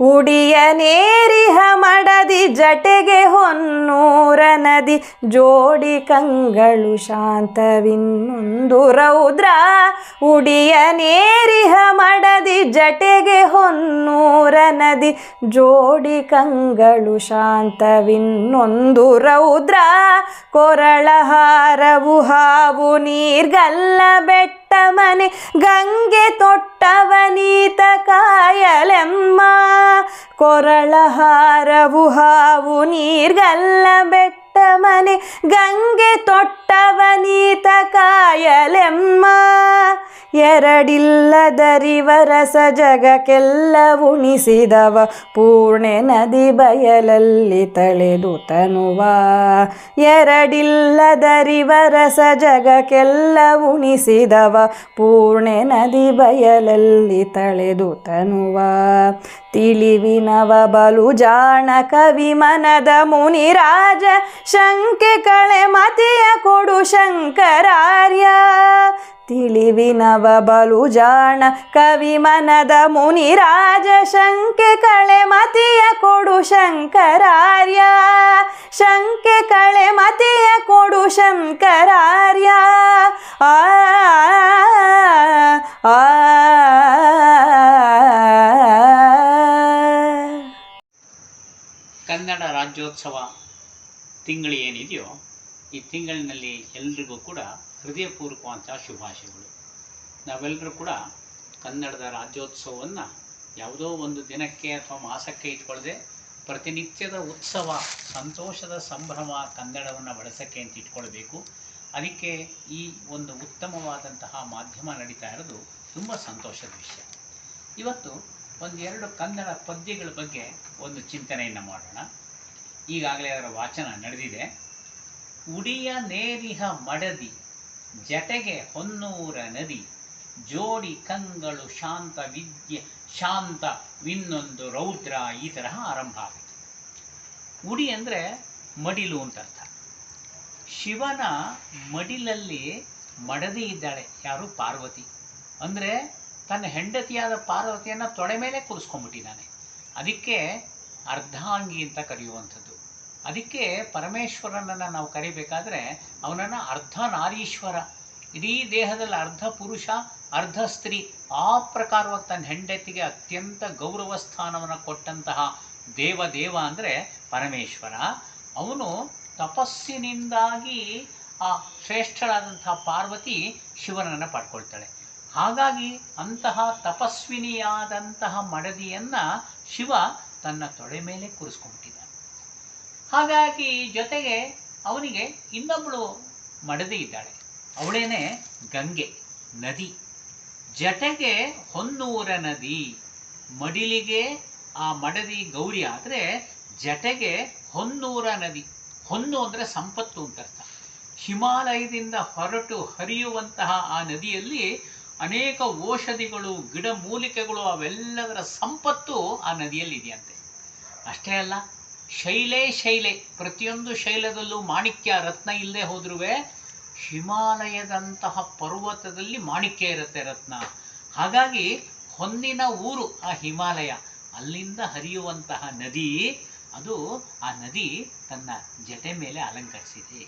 ಉಡಿಯ ನೇರಿಹ ಮಡದಿ ಜಟೆಗೆ ಹೊನ್ನೂರ ನದಿ ಜೋಡಿ ಕಂಗಳು ಶಾಂತವಿನ್ನೊಂದು ರೌದ್ರ. ಉಡಿಯ ನೇರಿಹ ಮಡದಿ ಜಟೆಗೆ ಹೊನ್ನೂರ ನದಿ ಜೋಡಿ ಕಂಗಳು ಶಾಂತವಿನ್ನೊಂದು ರೌದ್ರ. ಕೊರಳ ಹಾರವು ಹಾವು ನೀರ್ಗಲ್ಲ ಬೆಟ್ಟ ಮನೆ ಗಂಗೆ ತೊಟ್ಟವನೀತ ಕಾಯಲೆಮ್ಮ. ಕೊರಳ ಹಾರವು ಹಾವು ನೀರ್ಗಲ್ಲ ಬೆಟ್ಟ ಮನೆ ಗಂಗೆ ತೊಟ್ಟವನೀತ ಕಾಯಲೆಮ್ಮ. ಎರಡಿಲ್ಲದರಿವರಸ ಜಗಕ್ಕೆಲ್ಲ ಉಣಿಸಿದವ ಪೂರ್ಣೆ ನದಿ ಬಯಲಲ್ಲಿ ತಳೆದು ತನುವ. ಎರಡಿಲ್ಲದರಿವರಸ ಜಗಕ್ಕೆಲ್ಲ ಉಣಿಸಿದವ ಪೂರ್ಣೆ ನದಿ ಬಯಲಲ್ಲಿ ತಳೆದು ತನುವ. ತಿಳಿವಿನವ ಬಲು ಜಾಣ ಕವಿ ಮನದ ಮುನಿರಾಜ ಶಂಕೆ ಕಳೆ ಮತಿಯ ಕೊಡು ಶಂಕರಾರ್ಯ. ತಿಳಿವಿನವ ಬಲು ಜಾಣ ಕವಿ ಮನದ ಮುನಿರಾಜ ಶಂಕೆ ಕಳೆ ಮತಿಯ ಕೊಡು ಶಂಕರಾರ್ಯ. ಶಂಕೆ ಕಳೆ ಮತಿಯ ಕೊಡು ಶಂಕರಾರ್ಯ. ಆ ಆ ಕನ್ನಡ ರಾಜ್ಯೋತ್ಸವ ತಿಂಗಳು ಏನಿದೆಯೋ ಈ ತಿಂಗಳಿನಲ್ಲಿ ಎಲ್ರಿಗೂ ಕೂಡ ಹೃದಯಪೂರ್ವಕವಂಥ ಶುಭಾಶಯಗಳು. ನಾವೆಲ್ಲರೂ ಕೂಡ ಕನ್ನಡದ ರಾಜ್ಯೋತ್ಸವವನ್ನು ಯಾವುದೋ ಒಂದು ದಿನಕ್ಕೆ ಅಥವಾ ಮಾಸಕ್ಕೆ ಇಟ್ಕೊಳ್ಳದೆ ಪ್ರತಿನಿತ್ಯದ ಉತ್ಸವ, ಸಂತೋಷದ ಸಂಭ್ರಮ ಕನ್ನಡವನ್ನು ಬಳಸೋಕ್ಕೆ ಅಂತ ಇಟ್ಕೊಳ್ಬೇಕು. ಅದಕ್ಕೆ ಈ ಒಂದು ಉತ್ತಮವಾದಂತಹ ಮಾಧ್ಯಮ ನಡೀತಾ ಇರೋದು ತುಂಬ ಸಂತೋಷದ ವಿಷಯ. ಇವತ್ತು ಒಂದೆರಡು ಕನ್ನಡ ಪದ್ಯಗಳ ಬಗ್ಗೆ ಒಂದು ಚಿಂತನೆಯನ್ನು ಮಾಡೋಣ. ಈಗಾಗಲೇ ಅದರ ವಾಚನ ನಡೆದಿದೆ. ಉಡಿಯ ನೇರಿಹ ಮಡದಿ ಜಟೆಗೆ ಹೊನ್ನೂರ ನದಿ ಜೋಡಿ ಕಂಗಳು ಶಾಂತವಿನ್ನೊಂದು ರೌದ್ರ. ಈ ತರಹ ಆರಂಭ ಆಗುತ್ತೆ. ಉಡಿ ಅಂದರೆ ಮಡಿಲು ಅಂತ ಅರ್ಥ. ಶಿವನ ಮಡಿಲಲ್ಲಿ ಮಡದಿ ಇದ್ದಾಳೆ. ಯಾರು? ಪಾರ್ವತಿ. ಅಂದರೆ ತನ್ನ ಹೆಂಡತಿಯಾದ ಪಾರ್ವತಿಯನ್ನು ತೊಡೆ ಮೇಲೆ ಕೂರಿಸ್ಕೊಂಡ್ಬಿಟ್ಟಿದ್ದಾನೆ. ಅದಕ್ಕೆ ಅರ್ಧಾಂಗಿ ಅಂತ ಕರೆಯುವಂಥದ್ದು. ಅದಕ್ಕೆ ಪರಮೇಶ್ವರನನ್ನು ನಾವು ಕರಿಬೇಕಾದ್ರೆ ಅವನನ್ನು ಅರ್ಧನಾರೀಶ್ವರ, ಇಡೀ ದೇಹದಲ್ಲಿ ಅರ್ಧ ಪುರುಷ ಅರ್ಧ ಸ್ತ್ರೀ, ಆ ಪ್ರಕಾರವಾಗಿ ತನ್ನ ಹೆಂಡತಿಗೆ ಅತ್ಯಂತ ಗೌರವ ಸ್ಥಾನವನ್ನು ಕೊಟ್ಟಂತಹ ದೇವ ಅಂದರೆ ಪರಮೇಶ್ವರ. ಅವನು ತಪಸ್ಸಿನಿಂದಾಗಿ ಆ ಶ್ರೇಷ್ಠಳಾದಂತಹ ಪಾರ್ವತಿ ಶಿವನನ್ನು ಪಡ್ಕೊಳ್ತಾಳೆ. ಹಾಗಾಗಿ ಅಂತಹ ತಪಸ್ವಿನಿಯಾದಂತಹ ಮಡದಿಯನ್ನು ಶಿವ ತನ್ನ ತೊಡೆ ಮೇಲೆ ಕೂರಿಸ್ಕೊಂಡ್ಬಿಟ್ಟಿದ್ದಾನೆ. ಹಾಗಾಗಿ ಜೊತೆಗೆ ಅವನಿಗೆ ಇನ್ನೊಬ್ಬಳು ಮಡದಿ ಇದ್ದಾಳೆ. ಅವಳೇನೆ ಗಂಗೆ ನದಿ. ಜಟೆಗೆ ಹೊನ್ನೂರ ನದಿ. ಮಡಿಲಿಗೆ ಆ ಮಡದಿ ಗೌರಿ ಆದರೆ ಜಟೆಗೆ ಹೊನ್ನೂರ ನದಿ. ಹೊನ್ನು ಅಂದರೆ ಸಂಪತ್ತು ಅಂತ ಅರ್ಥ. ಹಿಮಾಲಯದಿಂದ ಹೊರಟು ಹರಿಯುವಂತಹ ಆ ನದಿಯಲ್ಲಿ ಅನೇಕ ಔಷಧಿಗಳು, ಗಿಡಮೂಲಿಕೆಗಳು, ಅವೆಲ್ಲದರ ಸಂಪತ್ತು ಆ ನದಿಯಲ್ಲಿ ಇದೆಯಂತೆ. ಅಷ್ಟೇ ಅಲ್ಲ, ಶೈಲೆ ಪ್ರತಿಯೊಂದು ಶೈಲದಲ್ಲೂ ಮಾಣಿಕ್ಯ ರತ್ನ ಇಲ್ಲದೆ ಹೋದ್ರೂ ಹಿಮಾಲಯದಂತಹ ಪರ್ವತದಲ್ಲಿ ಮಾಣಿಕ್ಯ ಇರುತ್ತೆ, ರತ್ನ. ಹಾಗಾಗಿ ಹೊನ್ನಿನ ಊರು ಆ ಹಿಮಾಲಯ. ಅಲ್ಲಿಂದ ಹರಿಯುವಂತಹ ನದಿ ಅದು. ಆ ನದಿ ತನ್ನ ಜಟೆ ಮೇಲೆ ಅಲಂಕರಿಸಿದೆ.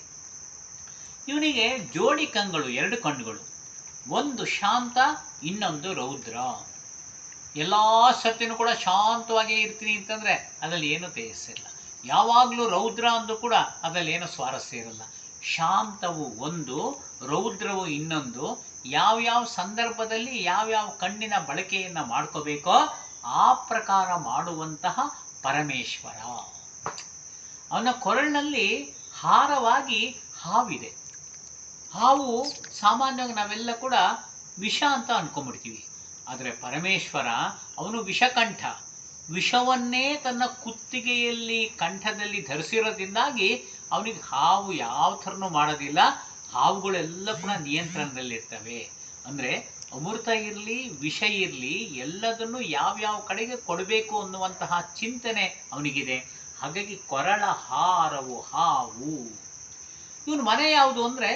ಇವನಿಗೆ ಜೋಡಿ ಕಂಗಳು, ಎರಡು ಕಣ್ಣುಗಳು. ಒಂದು ಶಾಂತ, ಇನ್ನೊಂದು ರೌದ್ರ. ಎಲ್ಲ ಸತಿನೂ ಕೂಡ ಶಾಂತವಾಗಿ ಇರ್ತೀನಿ ಅಂತಂದರೆ ಅದರಲ್ಲಿ ಏನೂ ತೇಜಸ್ಸಿರಲ್ಲ. ಯಾವಾಗಲೂ ರೌದ್ರ ಅಂದು ಕೂಡ ಅದರಲ್ಲಿ ಏನೂ ಸ್ವಾರಸ್ಯ ಇರಲ್ಲ. ಶಾಂತವು ಒಂದು, ರೌದ್ರವು ಇನ್ನೊಂದು. ಯಾವ್ಯಾವ ಸಂದರ್ಭದಲ್ಲಿ ಯಾವ್ಯಾವ ಕಣ್ಣಿನ ಬಳಕೆಯನ್ನು ಮಾಡ್ಕೋಬೇಕೋ ಆ ಪ್ರಕಾರ ಮಾಡುವಂತಹ ಪರಮೇಶ್ವರ. ಅವನ ಕೊರಳಿನಲ್ಲಿ ಹಾರವಾಗಿ ಹಾವಿದೆ. ಹಾವು ಸಾಮಾನ್ಯವಾಗಿ ನಾವೆಲ್ಲ ಕೂಡ ವಿಷ ಅಂತ ಅಂದ್ಕೊಂಡ್ಬಿಡ್ತೀವಿ. ಆದರೆ ಪರಮೇಶ್ವರ ಅವನು ವಿಷಕಂಠ. ವಿಷವನ್ನೇ ತನ್ನ ಕುತ್ತಿಗೆಯಲ್ಲಿ ಕಂಠದಲ್ಲಿ ಧರಿಸಿರೋದ್ರಿಂದಾಗಿ ಅವನಿಗೆ ಹಾವು ಯಾವ ಥರನೂ ಮಾಡೋದಿಲ್ಲ. ಹಾವುಗಳೆಲ್ಲ ಕೂಡ ನಿಯಂತ್ರಣದಲ್ಲಿರ್ತವೆ. ಅಂದರೆ ಅಮೃತ ಇರಲಿ ವಿಷ ಇರಲಿ ಎಲ್ಲದನ್ನು ಯಾವ್ಯಾವ ಕಡೆಗೆ ಕೊಡಬೇಕು ಅನ್ನುವಂತಹ ಚಿಂತನೆ ಅವನಿಗಿದೆ. ಹಾಗಾಗಿ ಕೊರಳ ಹಾರವು ಹಾವು. ಇವನ ಮನೆ ಯಾವುದು ಅಂದರೆ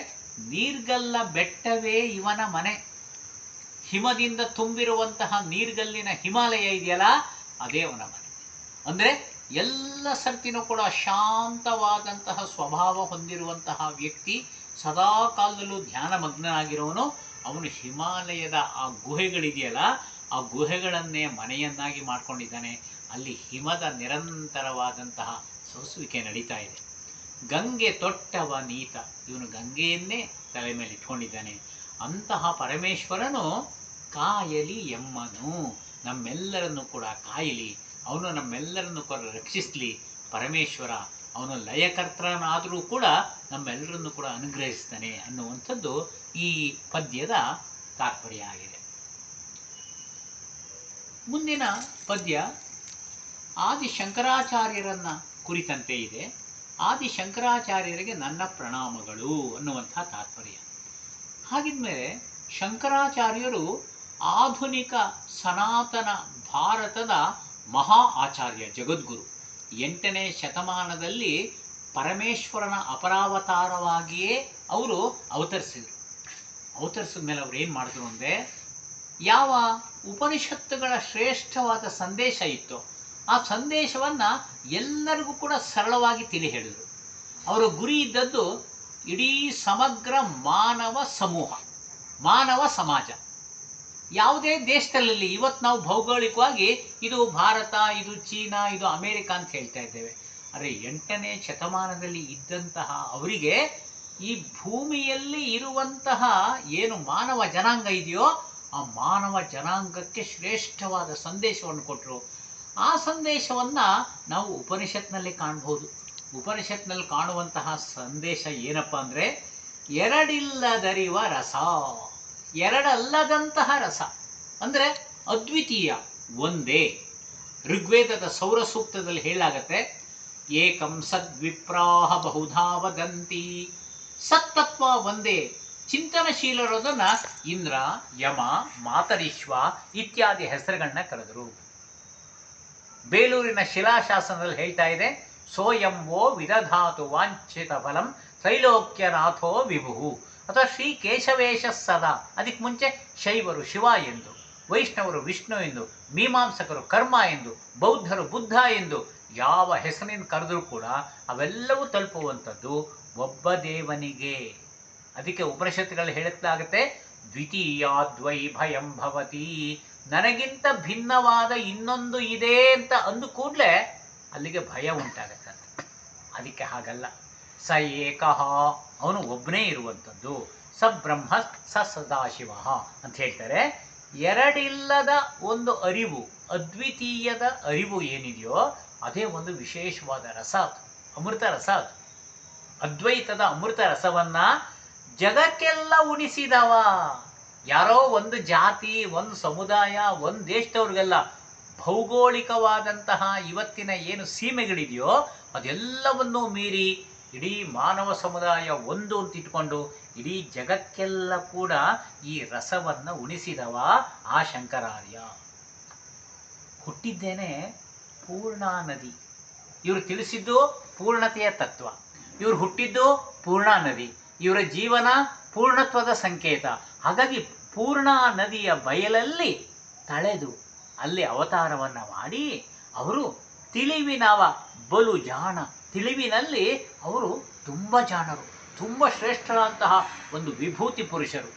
ನೀರ್ಗಲ್ಲ ಬೆಟ್ಟವೇ ಇವನ ಮನೆ. ಹಿಮದಿಂದ ತುಂಬಿರುವಂತಹ ನೀರ್ಗಲ್ಲಿನ ಹಿಮಾಲಯ ಇದೆಯಲ್ಲ, ಅದೇ ಅವನ ಮನೆ. ಅಂದರೆ ಎಲ್ಲ ಸರ್ತಿನೂ ಕೂಡ ಶಾಂತವಾದಂತಹ ಸ್ವಭಾವ ಹೊಂದಿರುವಂತಹ ವ್ಯಕ್ತಿ, ಸದಾ ಕಾಲದಲ್ಲೂ ಧ್ಯಾನಮಗ್ನಾಗಿರೋನು, ಅವನು ಹಿಮಾಲಯದ ಆ ಗುಹೆಗಳಿದೆಯಲ್ಲ, ಆ ಗುಹೆಗಳನ್ನೇ ಮನೆಯನ್ನಾಗಿ ಮಾಡ್ಕೊಂಡಿದ್ದಾನೆ. ಅಲ್ಲಿ ಹಿಮದ ನಿರಂತರವಾದಂತಹ ಸೋಸುವಿಕೆ ನಡೀತಾ ಇದೆ. ಗಂಗೆ ತೊಟ್ಟವ ನೀತ, ಇವನು ಗಂಗೆಯನ್ನೇ ತಲೆ ಮೇಲೆ ಇಟ್ಕೊಂಡಿದ್ದಾನೆ. ಅಂತಹ ಪರಮೇಶ್ವರನು ಕಾಯಲಿ ಎಮ್ಮನು, ನಮ್ಮೆಲ್ಲರನ್ನು ಕೂಡ ಕಾಯಲಿ, ಅವನು ನಮ್ಮೆಲ್ಲರನ್ನು ಕೂಡ ರಕ್ಷಿಸಲಿ. ಪರಮೇಶ್ವರ ಅವನು ಲಯಕರ್ತನಾದರೂ ಕೂಡ ನಮ್ಮೆಲ್ಲರನ್ನು ಕೂಡ ಅನುಗ್ರಹಿಸ್ತಾನೆ ಅನ್ನುವಂಥದ್ದು ಈ ಪದ್ಯದ ತಾತ್ಪರ್ಯ ಆಗಿದೆ. ಮುಂದಿನ ಪದ್ಯ ಆದಿಶಂಕರಾಚಾರ್ಯರನ್ನ ಕುರಿತಂತೆ ಇದೆ. ಆದಿಶಂಕರಾಚಾರ್ಯರಿಗೆ ನನ್ನ ಪ್ರಣಾಮಗಳು ಅನ್ನುವಂಥ ತಾತ್ಪರ್ಯ. ಹಾಗಿದ್ಮೇಲೆ ಶಂಕರಾಚಾರ್ಯರು ಆಧುನಿಕ ಸನಾತನ ಭಾರತದ ಮಹಾ ಆಚಾರ್ಯ, ಜಗದ್ಗುರು. 8ನೇ ಶತಮಾನದಲ್ಲಿ ಪರಮೇಶ್ವರನ ಅಪರಾವತಾರವಾಗಿಯೇ ಅವರು ಅವತರಿಸಿದರು. ಅವತರಿಸಿದ ಮೇಲೆ ಅವ್ರು ಏನು ಮಾಡಿದ್ರು ಅಂದರೆ, ಯಾವ ಉಪನಿಷತ್ತುಗಳ ಶ್ರೇಷ್ಠವಾದ ಸಂದೇಶ ಇತ್ತು ಆ ಸಂದೇಶವನ್ನು ಎಲ್ಲರಿಗೂ ಕೂಡ ಸರಳವಾಗಿ ತಿಳಿ ಹೇಳಿದರು. ಅವರ ಗುರಿ ಇದ್ದದ್ದು ಇಡೀ ಸಮಗ್ರ ಮಾನವ ಸಮೂಹ, ಮಾನವ ಸಮಾಜ. ಯಾವುದೇ ದೇಶದಲ್ಲಿ ಇವತ್ತು ನಾವು ಭೌಗೋಳಿಕವಾಗಿ ಇದು ಭಾರತ, ಇದು ಚೀನಾ, ಇದು ಅಮೇರಿಕ ಅಂತ ಹೇಳ್ತಾ ಇದ್ದೇವೆ. ಆದರೆ 8ನೇ ಶತಮಾನದಲ್ಲಿ ಇದ್ದಂತಹ ಅವರಿಗೆ ಈ ಭೂಮಿಯಲ್ಲಿ ಇರುವಂತಹ ಏನು ಮಾನವ ಜನಾಂಗ ಇದೆಯೋ ಆ ಮಾನವ ಜನಾಂಗಕ್ಕೆ ಶ್ರೇಷ್ಠವಾದ ಸಂದೇಶವನ್ನು ಕೊಟ್ಟರು. ಆ ಸಂದೇಶವನ್ನು ನಾವು ಉಪನಿಷತ್ನಲ್ಲಿ ಕಾಣ್ಬೋದು. ಉಪನಿಷತ್ನಲ್ಲಿ ಕಾಣುವಂತಹ ಸಂದೇಶ ಏನಪ್ಪ ಅಂದರೆ, ಎರಡಿಲ್ಲದರಿವ ರಸ, ಎರಡಲ್ಲದಂತಹ ರಸ ಅಂದರೆ ಅದ್ವಿತೀಯ, ಒಂದೇ. ಋಗ್ವೇದದ ಸೌರ ಸೂಕ್ತದಲ್ಲಿ ಹೇಳಾಗತ್ತೆ, ಏಕಂ ಸದ್ವಿಪ್ರಾಹ ಬಹುಧಾ ವದಂತಿ. ಸತ್ತತ್ವ ಒಂದೇ. ಚಿಂತನಶೀಲರೋದನ್ನ ಇಂದ್ರ, ಯಮ, ಮಾತರಿಶ್ವ ಇತ್ಯಾದಿ ಹೆಸರುಗಳನ್ನ ಕರೆದರು. ಬೇಲೂರಿನ ಶಿಲಾಶಾಸನದಲ್ಲಿ ಹೇಳ್ತಾ ಇದೆ, ಸೋಯಂವೋ ವಿದಧಾತು ವಾಂಛಿತ ಫಲಂ ತ್ರೈಲೋಕ್ಯನಾಥೋ ವಿಭು. ಅಥವಾ ಶ್ರೀ ಕೇಶವೇಶ ಸದಾ. ಅದಕ್ಕೆ ಮುಂಚೆ ಶೈವರು ಶಿವ ಎಂದು, ವೈಷ್ಣವರು ವಿಷ್ಣು ಎಂದು, ಮೀಮಾಂಸಕರು ಕರ್ಮ ಎಂದು, ಬೌದ್ಧರು ಬುದ್ಧ ಎಂದು ಯಾವ ಹೆಸರಿನ ಕರೆದರೂ ಕೂಡ ಅವೆಲ್ಲವೂ ತಲುಪುವಂಥದ್ದು ಒಬ್ಬ ದೇವನಿಗೆ. ಅದಕ್ಕೆ ಉಪನಿಷತ್ತುಗಳು ಹೇಳುತ್ತಾಗುತ್ತೆ, ದ್ವಿತೀಯಾದ್ವೈ ಭಯಂ ಭವತಿ, ನನಗಿಂತ ಭಿನ್ನವಾದ ಇನ್ನೊಂದು ಇದೆ ಅಂತ ಅಂದು ಕೂಡಲೇ ಅಲ್ಲಿಗೆ ಭಯ ಉಂಟಾಗತ್ತೆ. ಅದಕ್ಕೆ ಹಾಗಲ್ಲ, ಸ ಏಕಃ, ಅವನು ಒಬ್ಬನೇ ಇರುವಂಥದ್ದು. ಸ ಬ್ರಹ್ಮ ಸ ಸದಾಶಿವ ಅಂತ ಹೇಳ್ತಾರೆ. ಎರಡಿಲ್ಲದ ಒಂದು ಅರಿವು, ಅದ್ವಿತೀಯದ ಅರಿವು ಏನಿದೆಯೋ ಅದೇ ಒಂದು ವಿಶೇಷವಾದ ರಸ, ಅದು ಅಮೃತ ರಸ. ಅದು ಅದ್ವೈತದ ಅಮೃತ ರಸವನ್ನ ಜಗಕ್ಕೆಲ್ಲ ಉಣಿಸಿದವ. ಯಾರೋ ಒಂದು ಜಾತಿ, ಒಂದು ಸಮುದಾಯ, ಒಂದು ದೇಶದವ್ರಿಗೆಲ್ಲ, ಭೌಗೋಳಿಕವಾದಂತಹ ಇವತ್ತಿನ ಏನು ಸೀಮೆಗಳಿದೆಯೋ ಅದೆಲ್ಲವನ್ನೂ ಮೀರಿ ಇಡೀ ಮಾನವ ಸಮುದಾಯ ಒಂದು ಅಂತ ಇಟ್ಕೊಂಡು ಇಡೀ ಜಗಕ್ಕೆಲ್ಲ ಕೂಡ ಈ ರಸವನ್ನು ಉಣಿಸಿದವ ಆ ಶಂಕರಾರ್ಯ. ಹುಟ್ಟಿದ್ದೇನೆ ಪೂರ್ಣಾ ನದಿ. ಇವರು ತಿಳಿಸಿದ್ದು ಪೂರ್ಣತೆಯ ತತ್ವ. ಇವರು ಹುಟ್ಟಿದ್ದು ಪೂರ್ಣಾ ನದಿ. ಇವರ ಜೀವನ ಪೂರ್ಣತ್ವದ ಸಂಕೇತ. ಹಾಗಾಗಿ ಪೂರ್ಣಾ ನದಿಯ ಬಯಲಲ್ಲಿ ತಳೆದು ಅಲ್ಲಿ ಅವತಾರವನ್ನು ಮಾಡಿ ಅವರು ತಿಳಿವಿನವ ಬಲು ಜಾಣ. ತಿಳಿವಿನಲ್ಲಿ ಅವರು ತುಂಬ ಜಾಣರು, ತುಂಬ ಶ್ರೇಷ್ಠರಾದಂತಹ ಒಂದು ವಿಭೂತಿ ಪುರುಷರು.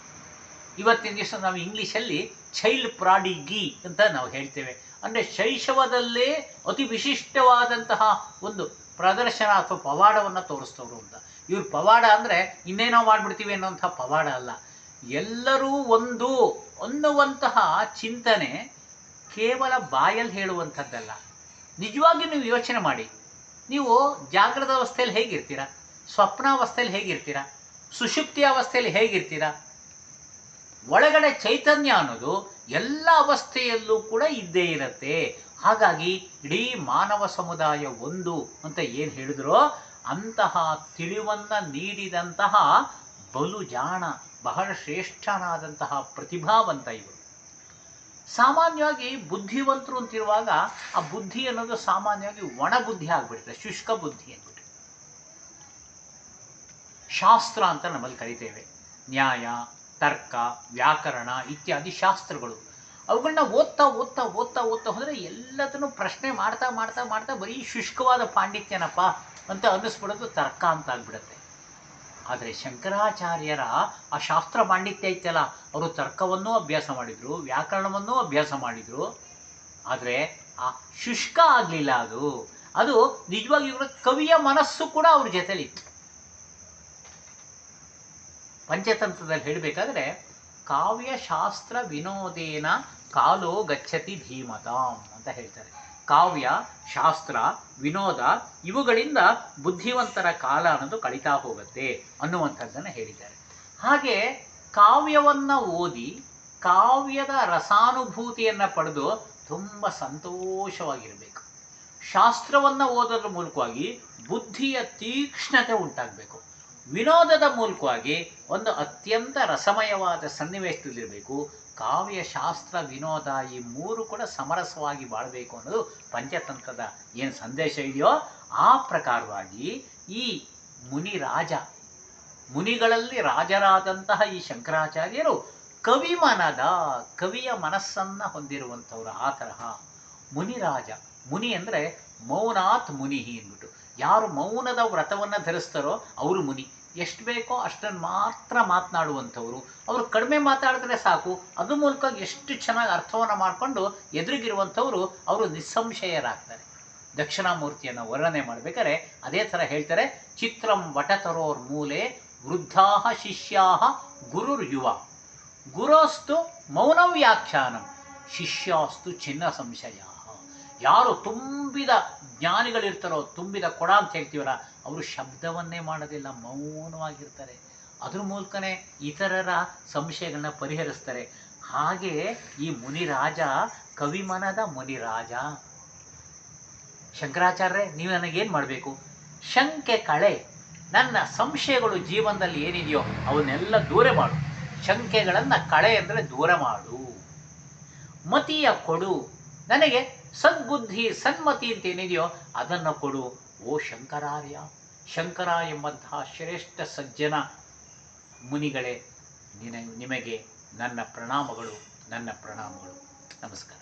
ಇವತ್ತಿನ ದಿವಸ ನಾವು ಇಂಗ್ಲೀಷಲ್ಲಿ ಚೈಲ್ಡ್ ಪ್ರಾಡಿಗಿ ಅಂತ ನಾವು ಹೇಳ್ತೇವೆ. ಅಂದರೆ ಶೈಶವದಲ್ಲೇ ಅತಿ ವಿಶಿಷ್ಟವಾದಂತಹ ಒಂದು ಪ್ರದರ್ಶನ ಅಥವಾ ಪವಾಡವನ್ನು ತೋರಿಸ್ತವ್ರು ಅಂತ. ಇವ್ರ ಪವಾಡ ಅಂದರೆ ಇನ್ನೇನೋ ಮಾಡಿಬಿಡ್ತೀವಿ ಅನ್ನೋಂಥ ಪವಾಡ ಅಲ್ಲ. ಎಲ್ಲರೂ ಒಂದು ಅನ್ನುವಂತಹ ಚಿಂತನೆ ಕೇವಲ ಬಾಯಲ್ಲಿ ಹೇಳುವಂಥದ್ದಲ್ಲ. ನಿಜವಾಗಿ ನೀವು ಯೋಚನೆ ಮಾಡಿ, ನೀವು ಜಾಗೃತ ಅವಸ್ಥೆಯಲ್ಲಿ ಹೇಗಿರ್ತೀರಾ, ಸ್ವಪ್ನಾವಸ್ಥೆಯಲ್ಲಿ ಹೇಗಿರ್ತೀರಾ, ಸುಷುಪ್ತಿ ಅವಸ್ಥೆಯಲ್ಲಿ ಹೇಗಿರ್ತೀರಾ? ಒಳಗಡೆ ಚೈತನ್ಯ ಅನ್ನೋದು ಎಲ್ಲ ಅವಸ್ಥೆಯಲ್ಲೂ ಕೂಡ ಇದ್ದೇ ಇರುತ್ತೆ. ಹಾಗಾಗಿ ಇಡೀ ಮಾನವ ಸಮುದಾಯ ಒಂದು ಅಂತ ಏನು ಹೇಳಿದ್ರೋ ಅಂತಹ ತಿಳಿವನ್ನು ನೀಡಿದಂತಹ ಬಲು ಜಾಣ, ಬಹಳ ಶ್ರೇಷ್ಠನಾದಂತಹ ಪ್ರತಿಭಾವಂತ ಇವರು. ಸಾಮಾನ್ಯವಾಗಿ ಬುದ್ಧಿವಂತರು ಅಂತಿರುವಾಗ ಆ ಬುದ್ಧಿ ಅನ್ನೋದು ಸಾಮಾನ್ಯವಾಗಿ ಒಣ ಬುದ್ಧಿ ಆಗಿಬಿಡುತ್ತೆ, ಶುಷ್ಕ ಬುದ್ಧಿ ಅಂದ್ಬಿಟ್ಟು. ಶಾಸ್ತ್ರ ಅಂತ ನಮ್ಮಲ್ಲಿ ಕರಿತೇವೆ. ನ್ಯಾಯ, ತರ್ಕ, ವ್ಯಾಕರಣ ಇತ್ಯಾದಿ ಶಾಸ್ತ್ರಗಳು. ಅವುಗಳನ್ನ ಓದ್ತಾ ಓದ್ತಾ ಓದ್ತಾ ಓದ್ತಾ ಹೋದರೆ ಎಲ್ಲದನ್ನು ಪ್ರಶ್ನೆ ಮಾಡ್ತಾ ಮಾಡ್ತಾ ಮಾಡ್ತಾ ಬರೀ ಶುಷ್ಕವಾದ ಪಾಂಡಿತ್ಯನಪ್ಪ ಅಂತ ಅನ್ನಿಸ್ಬಿಡೋದು, ತರ್ಕ ಅಂತ ಆಗ್ಬಿಡುತ್ತೆ. ಆದರೆ ಶಂಕರಾಚಾರ್ಯರ ಆ ಶಾಸ್ತ್ರ ಪಾಂಡಿತ್ಯ ಇತ್ತಲ್ಲ, ಅವರು ತರ್ಕವನ್ನೂ ಅಭ್ಯಾಸ ಮಾಡಿದರು, ವ್ಯಾಕರಣವನ್ನೂ ಅಭ್ಯಾಸ ಮಾಡಿದರು. ಆದರೆ ಆ ಶುಷ್ಕ ಆಗಲಿಲ್ಲ. ಅದು ನಿಜವಾಗಿ ಇವರ ಕವಿಯ ಮನಸ್ಸು ಕೂಡ ಅವ್ರ ಜೊತೆಲಿತ್ತು. ಪಂಚತಂತ್ರದಲ್ಲಿ ಹೇಳಬೇಕಾದ್ರೆ ಕಾವ್ಯಶಾಸ್ತ್ರ ವಿನೋದೇನ ಕಾಲೋ ಗಚ್ಚತಿ ಧೀಮತಾಂ ಅಂತ ಹೇಳ್ತಾರೆ. ಕಾವ್ಯ, ಶಾಸ್ತ್ರ, ವಿನೋದ ಇವುಗಳಿಂದ ಬುದ್ಧಿವಂತರ ಕಾಲ ಅನ್ನೋದು ಕಳೀತಾ ಹೋಗುತ್ತೆ ಅನ್ನುವಂಥದ್ದನ್ನು ಹೇಳಿದ್ದಾರೆ. ಹಾಗೆ ಕಾವ್ಯವನ್ನು ಓದಿ ಕಾವ್ಯದ ರಸಾನುಭೂತಿಯನ್ನು ಪಡೆದು ತುಂಬ ಸಂತೋಷವಾಗಿರಬೇಕು. ಶಾಸ್ತ್ರವನ್ನು ಓದೋದ್ರ ಮೂಲಕವಾಗಿ ಬುದ್ಧಿಯ ತೀಕ್ಷ್ಣತೆ ಉಂಟಾಗಬೇಕು. ವಿನೋದದ ಮೂಲಕವಾಗಿ ಒಂದು ಅತ್ಯಂತ ರಸಮಯವಾದ ಸನ್ನಿವೇಶದಲ್ಲಿರಬೇಕು. ಕಾವ್ಯ, ಶಾಸ್ತ್ರ, ವಿನೋದ ಈ ಮೂರು ಕೂಡ ಸಮರಸವಾಗಿ ಬಾಳಬೇಕು ಅನ್ನೋದು ಪಂಚತಂತ್ರದ ಏನು ಸಂದೇಶ ಇದೆಯೋ ಆ ಪ್ರಕಾರವಾಗಿ ಈ ಮುನಿಗಳಲ್ಲಿ ರಾಜರಾದಂತಹ ಈ ಶಂಕರಾಚಾರ್ಯರು ಕವಿಯ ಮನಸ್ಸನ್ನು ಹೊಂದಿರುವಂಥವ್ರು. ಆ ತರಹ ಮುನಿರಾಜ. ಮುನಿ ಅಂದರೆ ಮೌನಾತ್ ಮುನಿಹಿ ಅಂದ್ಬಿಟ್ಟು, ಯಾರು ಮೌನದ ವ್ರತವನ್ನು ಧರಿಸ್ತಾರೋ ಅವರು ಮುನಿ. ಎಷ್ಟು ಬೇಕೋ ಅಷ್ಟನ್ನು ಮಾತ್ರ ಮಾತನಾಡುವಂಥವ್ರು. ಅವರು ಕಡಿಮೆ ಮಾತಾಡಿದ್ರೆ ಸಾಕು, ಅದ್ರ ಮೂಲಕ ಎಷ್ಟು ಚೆನ್ನಾಗಿ ಅರ್ಥವನ್ನು ಮಾಡಿಕೊಂಡು ಎದುರಿಗಿರುವಂಥವ್ರು ಅವರು ನಿಸ್ಸಂಶಯರಾಗ್ತಾರೆ. ದಕ್ಷಿಣಾಮೂರ್ತಿಯನ್ನು ವರ್ಣನೆ ಮಾಡಬೇಕಾದ್ರೆ ಅದೇ ಥರ ಹೇಳ್ತಾರೆ. ಚಿತ್ರಂ ವಟತರೋರ್ ಮೂಲೆ ವೃದ್ಧಾ ಶಿಷ್ಯಾ ಗುರುರ್ಯುವ ಗುರೋಸ್ತು ಮೌನ ವ್ಯಾಖ್ಯಾನಂ ಶಿಷ್ಯಾಸ್ತು ಚಿನ್ನ ಸಂಶಯ. ಯಾರು ತುಂಬಿದ ಜ್ಞಾನಿಗಳಿರ್ತಾರೋ, ತುಂಬಿದ ಕೊಡ ಅಂತ ಹೇಳ್ತೀವಲ್ಲ, ಅವರು ಶಬ್ದವನ್ನೇ ಮಾಡೋದಿಲ್ಲ, ಮೌನವಾಗಿರ್ತಾರೆ. ಅದ್ರ ಮೂಲಕನೇ ಇತರರ ಸಂಶಯಗಳನ್ನ ಪರಿಹರಿಸ್ತಾರೆ. ಹಾಗೆ ಈ ಮುನಿರಾಜ ಕವಿಮನದ ಮುನಿರಾಜ. ಶಂಕರಾಚಾರ್ಯರೇ, ನೀವು ನನಗೇನು ಮಾಡಬೇಕು? ಶಂಕೆ ಕಳೆ, ನನ್ನ ಸಂಶಯಗಳು ಜೀವನದಲ್ಲಿ ಏನಿದೆಯೋ ಅವನ್ನೆಲ್ಲ ದೂರ ಮಾಡು. ಶಂಕೆಗಳನ್ನು ಕಳೆ ಅಂದರೆ ದೂರ ಮಾಡು. ಮತಿಯ ಕೊಡು, ನನಗೆ ಸದ್ಬುದ್ಧಿ ಸನ್ಮತಿ ಅಂತ ಏನಿದೆಯೋ ಅದನ್ನು ಕೊಡು. ಓ ಶಂಕರಾರ್ಯ, ಶಂಕರ ಎಂಬಂತಹ ಶ್ರೇಷ್ಠ ಸಜ್ಜನ ಮುನಿಗಳೇ, ನಿಮಗೆ ನನ್ನ ಪ್ರಣಾಮಗಳು. ನಮಸ್ಕಾರ.